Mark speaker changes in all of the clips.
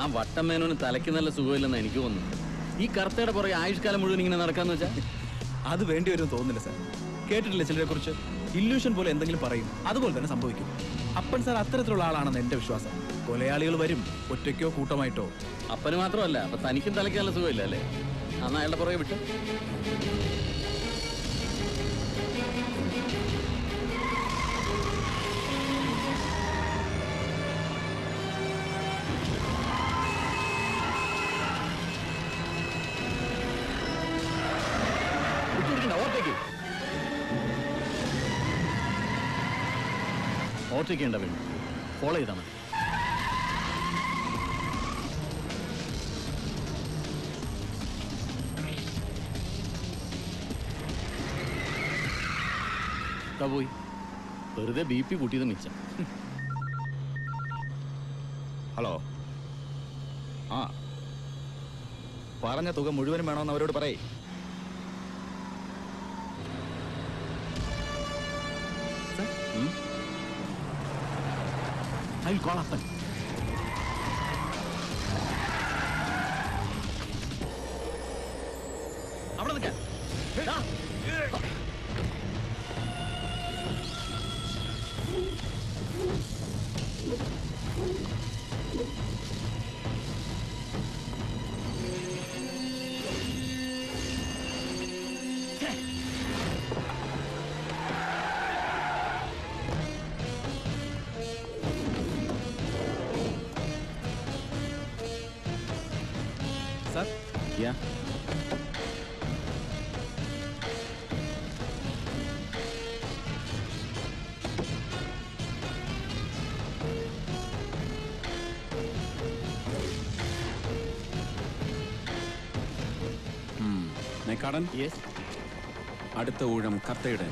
Speaker 1: ആ വട്ടമേനോന് തലയ്ക്ക് നല്ല സുഖമില്ലെന്ന് എനിക്ക് തോന്നുന്നു. ഈ കർത്തയുടെ പുറകെ ആയുഷ്കാലം മുഴുവൻ ഇങ്ങനെ നടക്കാന്ന് വെച്ചാൽ
Speaker 2: അത് വേണ്ടി വരും തോന്നുന്നില്ല സാർ. കേട്ടിട്ടില്ല ചിലരെ കുറിച്ച് ഇല്യൂഷൻ പോലെ എന്തെങ്കിലും പറയും, അതുപോലെ തന്നെ സംഭവിക്കും. അപ്പൻ സാർ അത്തരത്തിലുള്ള ആളാണെന്ന് എന്റെ വിശ്വാസം. കൊലയാളികൾ വരും, ഒറ്റയ്ക്കോ കൂട്ടമായിട്ടോ.
Speaker 1: അപ്പന് മാത്രമല്ല, അപ്പൊ തനിക്കും തലയ്ക്ക് നല്ല സുഖമില്ല അല്ലേ? അന്ന് അയാളുടെ പുറകെ വിട്ടു. ഓവർടേക്ക് വേണ്ട, ഫോളോ ചെയ്താൽ മതി. പോയി വെറുതെ BP കൂട്ടിയത് മിച്ചം.
Speaker 3: ഹലോ, ആ പറഞ്ഞ തുക മുഴുവനും വേണമെന്ന് അവരോട് പറയേ.
Speaker 1: I will call Appan. അവിടെ നിൽക്കാൻ.
Speaker 2: സാർ,
Speaker 4: മേക്കാടൻ, അടുത്ത ഊഴം കർത്തയുടെ.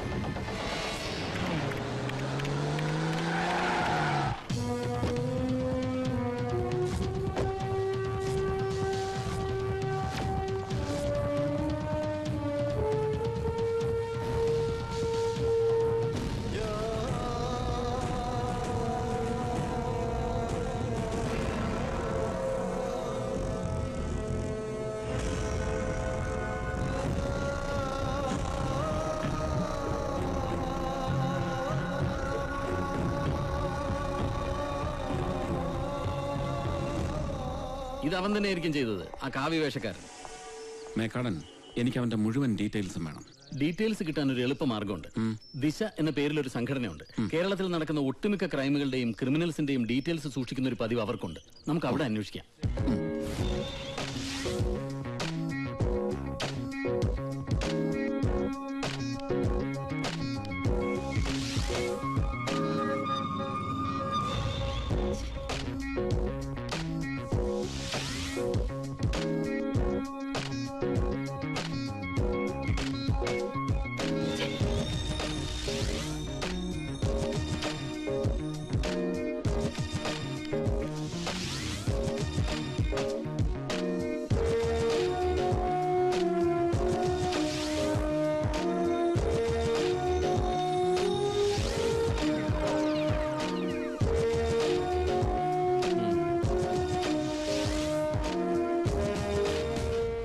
Speaker 1: ഇത് അവൻ തന്നെയായിരിക്കും ചെയ്തത്, ആ കാവ്യവേഷക്കാരൻ.
Speaker 4: മേക്കാടൻ, എനിക്ക് അവന്റെ മുഴുവൻ ഡീറ്റെയിൽസും വേണം.
Speaker 1: ഡീറ്റെയിൽസ് കിട്ടാൻ ഒരു എളുപ്പമാർഗമുണ്ട്. ദിശ എന്ന പേരിലൊരു സംഘടനയുണ്ട്. കേരളത്തിൽ നടക്കുന്ന ഒട്ടുമിക്ക ക്രൈമുകളുടെയും ക്രിമിനൽസിന്റെയും ഡീറ്റെയിൽസ് സൂക്ഷിക്കുന്ന ഒരു പതിവ് അവർക്കുണ്ട്. നമുക്ക് അവിടെ അന്വേഷിക്കാം.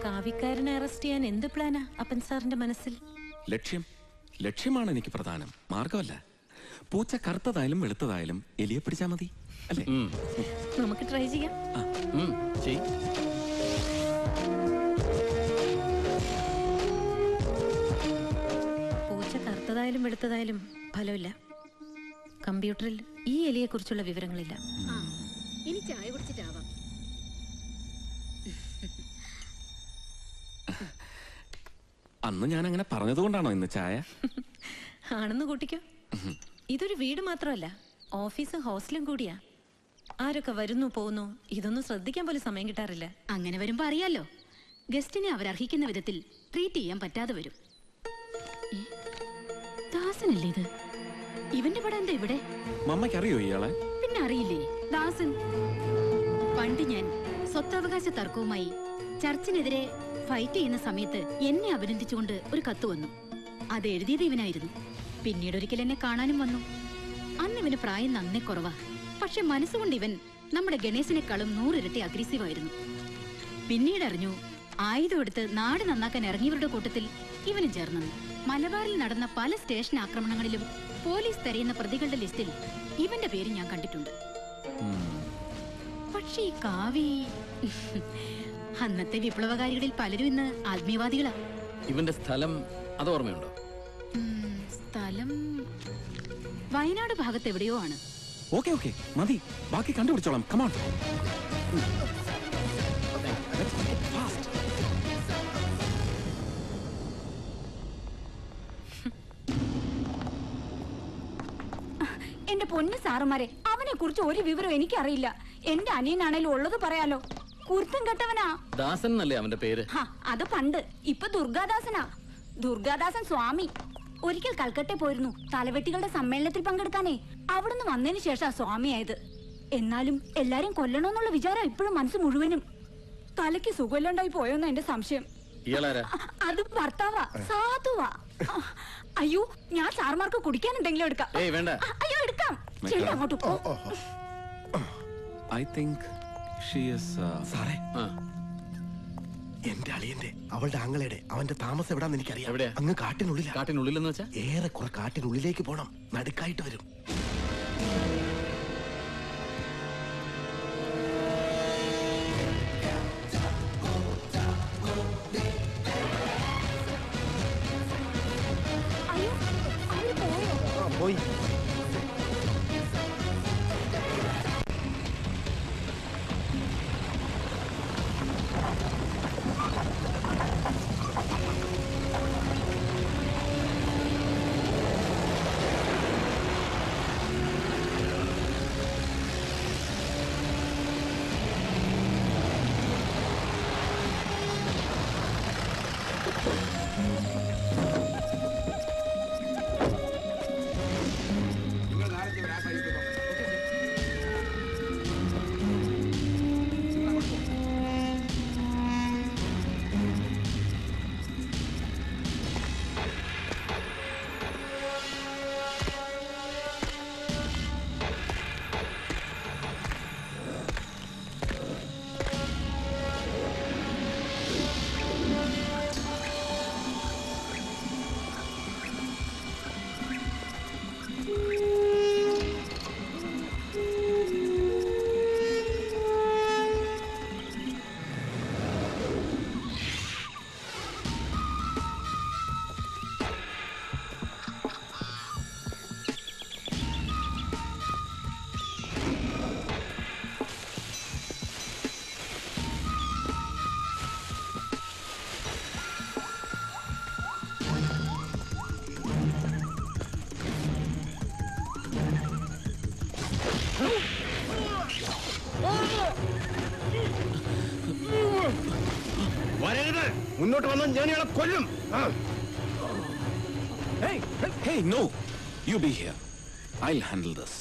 Speaker 5: കാവിക്കാരനെ അറസ്റ്റ് ചെയ്യാൻ എന്ത് പ്ലാനാ അപ്പൻ സാറിന്റെ മനസ്സിൽ?
Speaker 4: ലക്ഷ്യമാണ് എനിക്ക് പ്രധാനം, മാർഗമല്ല. പൂച്ച കറുത്തതായാലും വെളുത്തതായാലും എലിയെ പിടിച്ചാ മതി അല്ലേ?
Speaker 5: നമുക്ക് ട്രൈ ചെയ്യാം. പൂച്ച കറുത്തതായാലും വെളുത്തതായാലും ഫലമില്ല. കമ്പ്യൂട്ടറിൽ ഈ എലിയെ കുറിച്ചുള്ള വിവരങ്ങളില്ല.
Speaker 6: ഇനി ചായ കുടിച്ചിട്ടാവാം.
Speaker 4: അന്ന് ഞാൻ അങ്ങനെ പറഞ്ഞതുകൊണ്ടാണോ ഇന്ന് ചായ?
Speaker 5: ആണെന്ന് കൂട്ടിക്കോ. ഇതൊരു വീട് മാത്രമല്ല, ഓഫീസും ഹോസ്റ്റലും കൂടിയാ. ആരൊക്കെ വരുന്നു പോകുന്നു ഇതൊന്നും ശ്രദ്ധിക്കാൻ പോലും സമയം കിട്ടാറില്ല.
Speaker 6: അങ്ങനെ വരുമ്പോ അറിയാലോ, ഗസ്റ്റിനെ അവരർഹിക്കുന്ന വിധത്തിൽ ട്രീറ്റ് ചെയ്യാൻ പറ്റാതെ വരും. ദാസനല്ലേ ഇത്? ഇവന്റെ പടം എന്താ ഇവിടെ?
Speaker 4: മമ്മയ്ക്ക് അറിയോ ഇയാളെ?
Speaker 6: പിന്നെ അറിയില്ലേ, ദാസൻ. പണ്ട് ഞാൻ സ്വത്തവകാശ തർക്കവുമായി ചർച്ചിനെതിരെ ഫൈറ്റ് ചെയ്യുന്ന സമയത്ത് എന്നെ അഭിനന്ദിച്ചുകൊണ്ട് ഒരു കത്ത് വന്നു. അത് എഴുതിയത് ഇവനായിരുന്നു. പിന്നീട് ഒരിക്കൽ എന്നെ കാണാനും വന്നു. അന്ന് ഇവന് പ്രായം നന്നേ കുറവാ. പക്ഷെ മനസ്സുകൊണ്ട് ഇവൻ നമ്മുടെ ഗണേശനേക്കാളും 100 ഇരട്ടി അഗ്രസീവ് ആയിരുന്നു. പിന്നീട് അറിഞ്ഞു ആയുധം എടുത്ത് നാട് നന്നാക്കാൻ ഇറങ്ങിയവരുടെ കൂട്ടത്തിൽ ഇവനും ചേർന്നു. മലബാറിൽ നടന്ന പല സ്റ്റേഷൻ ആക്രമണങ്ങളിലും പോലീസ് തെരയുന്ന പ്രതികളുടെ ലിസ്റ്റിൽ ഇവന്റെ പേര് ഞാൻ കണ്ടിട്ടുണ്ട്. പക്ഷേ ഈ കാവി അന്നത്തെ വിപ്ലവകാരികളിൽ പലരും ഇന്ന് ആത്മീയവാദികളാ.
Speaker 1: ഇവന്റെ സ്ഥലം അത് ഓർമ്മയുണ്ടോ?
Speaker 6: സ്ഥലം വയനാട് ഭാഗത്ത് എവിടെയോ ആണ്.
Speaker 4: ഓക്കെ മതി, ബാക്കി കണ്ടുപിടിച്ചോളാം. കമോൺ.
Speaker 7: എന്റെ പൊന്നു സാറുമാരെ, അവനെ കുറിച്ച് ഒരു വിവരം എനിക്കറിയില്ല. എന്റെ അനിയനാണേലും ഉള്ളത് പറയാലോ. കുരുത്തം കെട്ടവനാ.
Speaker 1: ദാസൻ എന്നല്ലേ അവന്റെ പേര്?
Speaker 7: അത് പണ്ട്. ഇപ്പൊ ദുർഗാദാസനാ. ദുർഗാദാസൻ സ്വാമി. ഒരിക്കൽ കൽക്കട്ടയിൽ പോയിരുന്നു തലവെട്ടികളുടെ സമ്മേളനത്തിൽ പങ്കെടുക്കാനേ. അവിടുന്ന് വന്നതിന് ശേഷം സ്വാമിയായത്. എന്നാലും എല്ലാരും കൊല്ലണമെന്നുള്ള വിചാരം ഇപ്പോഴും മനസ്സ് മുഴുവനും. തലയ്ക്ക് സുഖമില്ലാണ്ടായി പോയോന്നാ എന്റെ സംശയം. അത് ഭർത്താവാ, സാധുവാ. അയ്യോ, ഞാൻ സാർമാർക്ക് കുടിക്കാൻ എന്തെങ്കിലും എടുക്കാം. അയ്യോ എടുക്കാം. ചെല്ലു അങ്ങോട്ട് പോ.
Speaker 4: I think she is
Speaker 8: സാറേ, എന്റെ അളിയന്റെ അവളുടെ ആങ്ങളയുടെ അവന്റെ താമസം എവിടാന്ന് എനിക്കറിയാം. അങ്ങ് കാട്ടിനുള്ളിലാ.
Speaker 1: കാട്ടിനുള്ളിലെന്ന് വെച്ചാ
Speaker 8: ഏറെ കുറെ കാട്ടിനുള്ളിലേക്ക് പോണം. നടുക്കായിട്ട് വരും. പോയി.
Speaker 9: മുന്നോട്ട് വന്നാൽ ഞാൻ ഇയാളെ കൊല്ലും.
Speaker 4: Hey, no. You be here. I'll handle this.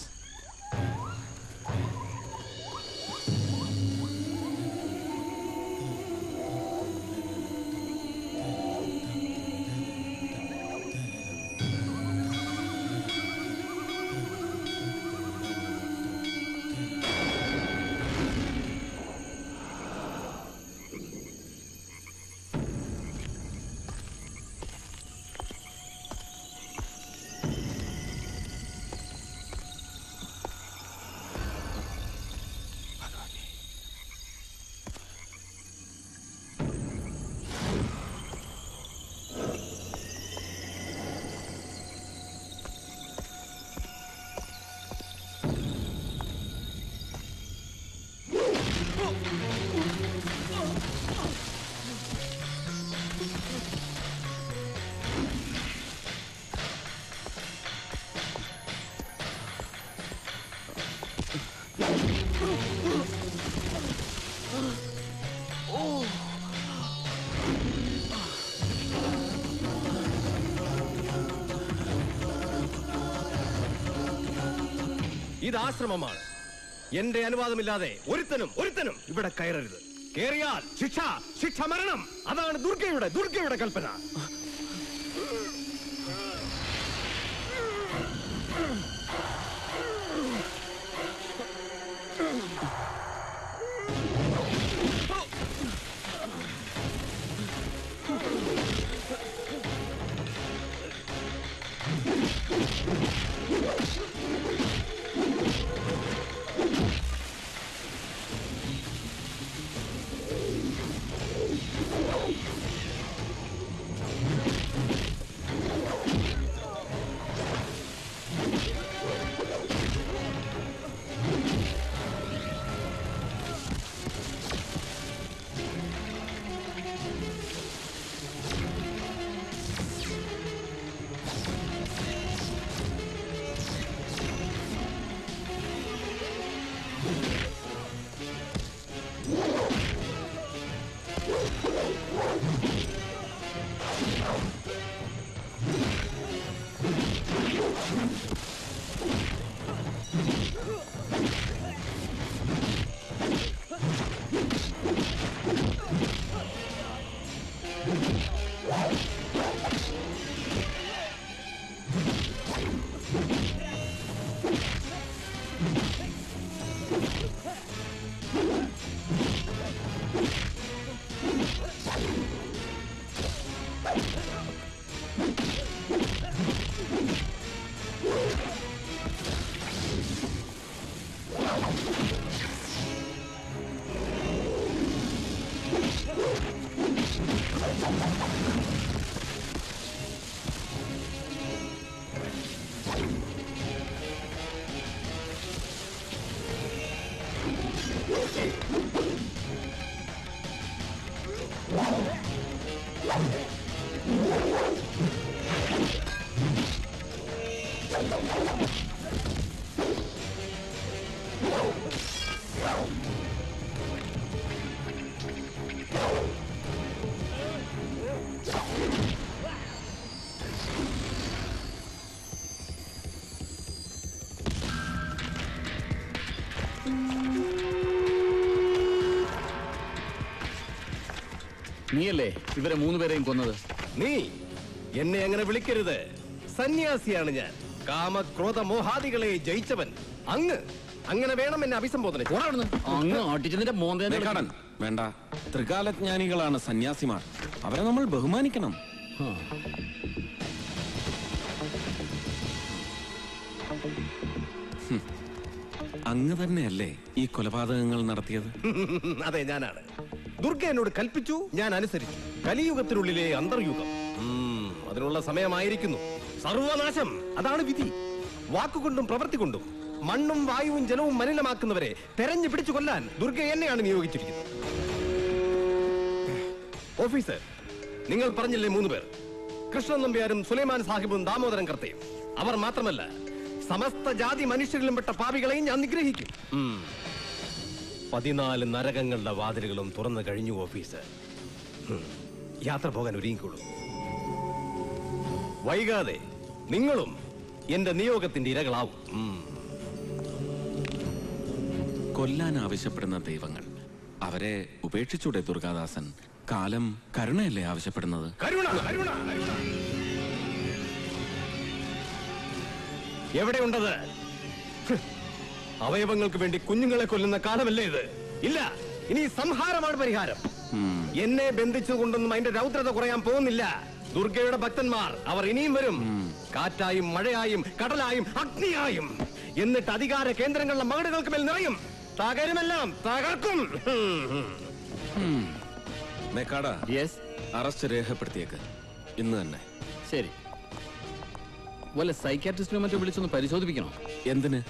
Speaker 9: ഇത് ആശ്രമമാണ്. എന്റെ അനുവാദമില്ലാതെ ഒരുത്തനും ഇവിടെ കയറരുത്. കേറിയാൽ ശിക്ഷ മരണം. അതാണ് ദുർഗയുടെ കൽപ്പന.
Speaker 1: നീയല്ലേ ഇവരെ 3 പേരെയും കൊന്നത്?
Speaker 9: നീ എന്നെ അങ്ങനെ വിളിക്കരുത്. സന്യാസിയാണ് ഞാൻ. കാമക്രോധ മോഹാദികളെ ജയിച്ചവൻ. അങ്ങനെ വേണം എന്നെ അഭിസംബോധന.
Speaker 1: അങ്ങ് അടിച്ചതിന്റെ
Speaker 4: മേക്കാടൻ വേണ്ട. ത്രികാലജ്ഞാനികളാണ് സന്യാസിമാർ. അവരെ നമ്മൾ ബഹുമാനിക്കണം. അങ്ങ് തന്നെയല്ലേ ഈ കൊലപാതകങ്ങൾ നടത്തിയത്?
Speaker 9: അതെ, ഞാനാണ്. ദുർഗ എന്നോട് കൽപ്പിച്ചു, ഞാൻ അനുസരിച്ചു. കലിയുഗത്തിനുള്ളിലെ അന്തർയുഗം. അതിനുള്ള സമയമായിരിക്കുന്നു. സർവനാശം, അതാണ് വിധി. വാക്കുകൊണ്ടും പ്രവൃത്തി കൊണ്ടും മണ്ണും വായുവും ജലവും മലിനമാക്കുന്നവരെ തെരഞ്ഞു പിടിച്ചു കൊല്ലാൻ ദുർഗ എന്നെയാണ് നിയോഗിച്ചിരിക്കുന്നത്. ഓഫീസർ, നിങ്ങൾ പറഞ്ഞില്ലേ 3 പേർ? കൃഷ്ണൻ നമ്പ്യാരും സുലൈമാൻ സാഹിബും ദാമോദരൻ കർത്തയും. അവർ മാത്രമല്ല, സമസ്ത ജാതി മനുഷ്യരിലും പെട്ട പാപികളെയും ഞാൻ നിഗ്രഹിക്കും. 14 നരകങ്ങളുടെ വാതിലുകളും തുറന്നു കഴിഞ്ഞു ഓഫീസർ. യാത്ര പോകാൻ ഒരുങ്ങിക്കോളൂ. വൈകാതെ നിങ്ങളും എന്റെ നിയോഗത്തിന്റെ ഇരകളാവും.
Speaker 4: കൊല്ലാൻ ആവശ്യപ്പെടുന്ന ദൈവങ്ങൾ, അവരെ ഉപേക്ഷിച്ചൂടെ ദുർഗാദാസൻ? കാലം കരുണയല്ലേ ആവശ്യപ്പെടുന്നത്?
Speaker 9: കരുണ എവിടെയുണ്ടത്? അവയവങ്ങൾക്ക് വേണ്ടി കുഞ്ഞുങ്ങളെ കൊല്ലുന്ന കാലമല്ലേ ഇത്? ഇല്ല, ഇനി സംഹാരമാണ് പരിഹാരം. എന്നെ ബന്ധിച്ചുകൊണ്ടൊന്നും അതിന്റെ രൗദ്രത കുറയാൻ പോകുന്നില്ല. ദുർഗയുടെ ഭക്തന്മാർ, അവർ ഇനിയും വരും. കാറ്റായും മഴയായും കടലായും അഗ്നിയായും. എന്നിട്ട് അധികാര കേന്ദ്രങ്ങളുടെ മകടുകൾക്ക് മേൽ നിറയും. തകരുമെല്ലാം തകർക്കും.
Speaker 4: മേക്കാടാ, അറസ്റ്റ് രേഖപ്പെടുത്തിയേക്ക് ഇന്ന് തന്നെ.
Speaker 1: ശരി. വല്ല സൈക്യാട്രിസ്റ്റിനെ മറ്റോ വിളിച്ചൊന്ന് പരിശോധിപ്പിക്കണോ?
Speaker 4: എന്തിന്?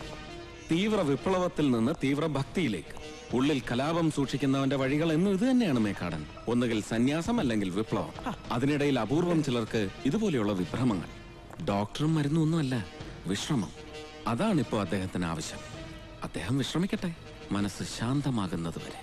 Speaker 4: തീവ്ര വിപ്ലവത്തിൽ നിന്ന് തീവ്ര ഭക്തിയിലേക്ക്. ഉള്ളിൽ കലാപം സൂക്ഷിക്കുന്നവന്റെ വഴികൾ എന്നും ഇത് തന്നെയാണ് മേക്കാടൻ. ഒന്നുകിൽ സന്യാസം, അല്ലെങ്കിൽ വിപ്ലവം. അതിനിടയിൽ അപൂർവം ചിലർക്ക് ഇതുപോലെയുള്ള വിഭ്രമങ്ങൾ. ഡോക്ടറും മരുന്നൊന്നുമല്ല, വിശ്രമം. അതാണിപ്പോ അദ്ദേഹത്തിന് ആവശ്യം. അദ്ദേഹം വിശ്രമിക്കട്ടെ, മനസ്സ് ശാന്തമാകുന്നത് വരെ.